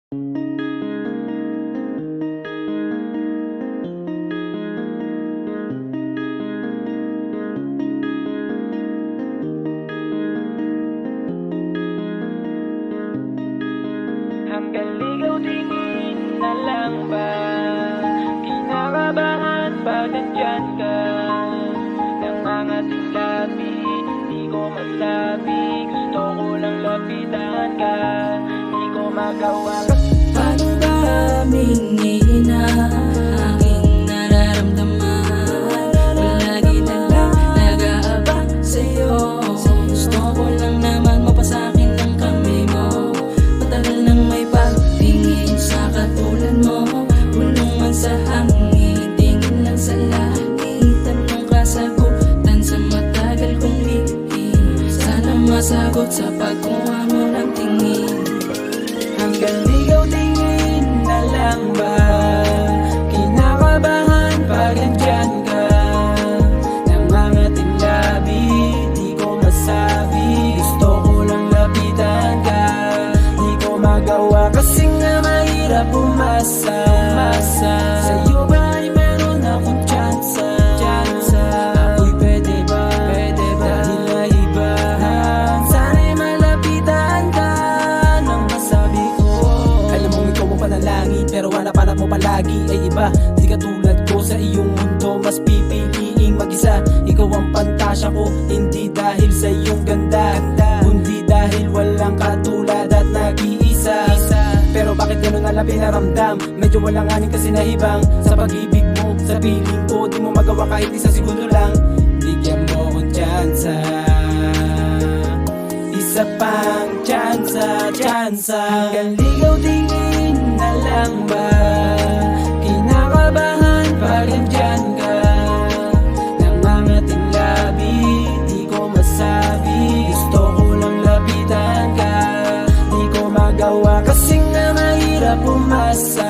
Hanggang ligaw tingin na lang ba? Kinakabahan pag nandyan ka. Nangangating labi, di ko masabi. Gusto ko lang lapitan ka, di ko magawa. Paano ba aminin na aking nararamdaman? Palagi na lang nag-aabang sa'yo. Gusto ko lang naman mapasakin ng kamay mo. Matagal nang may pagtingin sa katulad mo. Bulungan sa hangin, tingin lang sa langit. Tanong kasagutan sa matagal kong lihim. Sana masagot sa pagkuha mo ng tingin. Hanggang ligaw tingin na lang ba? Kinakabahan pag nandyan ka. Nangangating labi, di ko masabi. Gusto ko lang lapitan ka, di ko magawa. Kasi nga mahirap umasa. Sa'yo ba ay meron akong tsansa? Ako'y pwede ba? Dahil naibahan. Sana'y malapitan ka nang masabi ko. Alam mong ikaw ang panalangin, pero hanap-hanap mo palagi ay iba. Di katulad ko sa iyong mundo, mas pipiliing mag-isa. Ikaw ang pantasya ko, hindi dahil sa iyong ganda, kundi dahil walang katulad at nag-iisa. Pero bakit gano'n na lang pinaramdam? Medyo walang aning kasi nahibang sa pag-ibig mo, sa piling ko. Di mo magawa kahit isang segundo lang. Bigyan mo akong tsansa, isa pang tsansa. Hanggang ligaw tingin na lang ba? Kinakabahan pag nandyan ka. Nangangating labi, di ko masabi. Gusto ko lang lapitan ka, di ko magawa. Kasi nga mahirap umasa.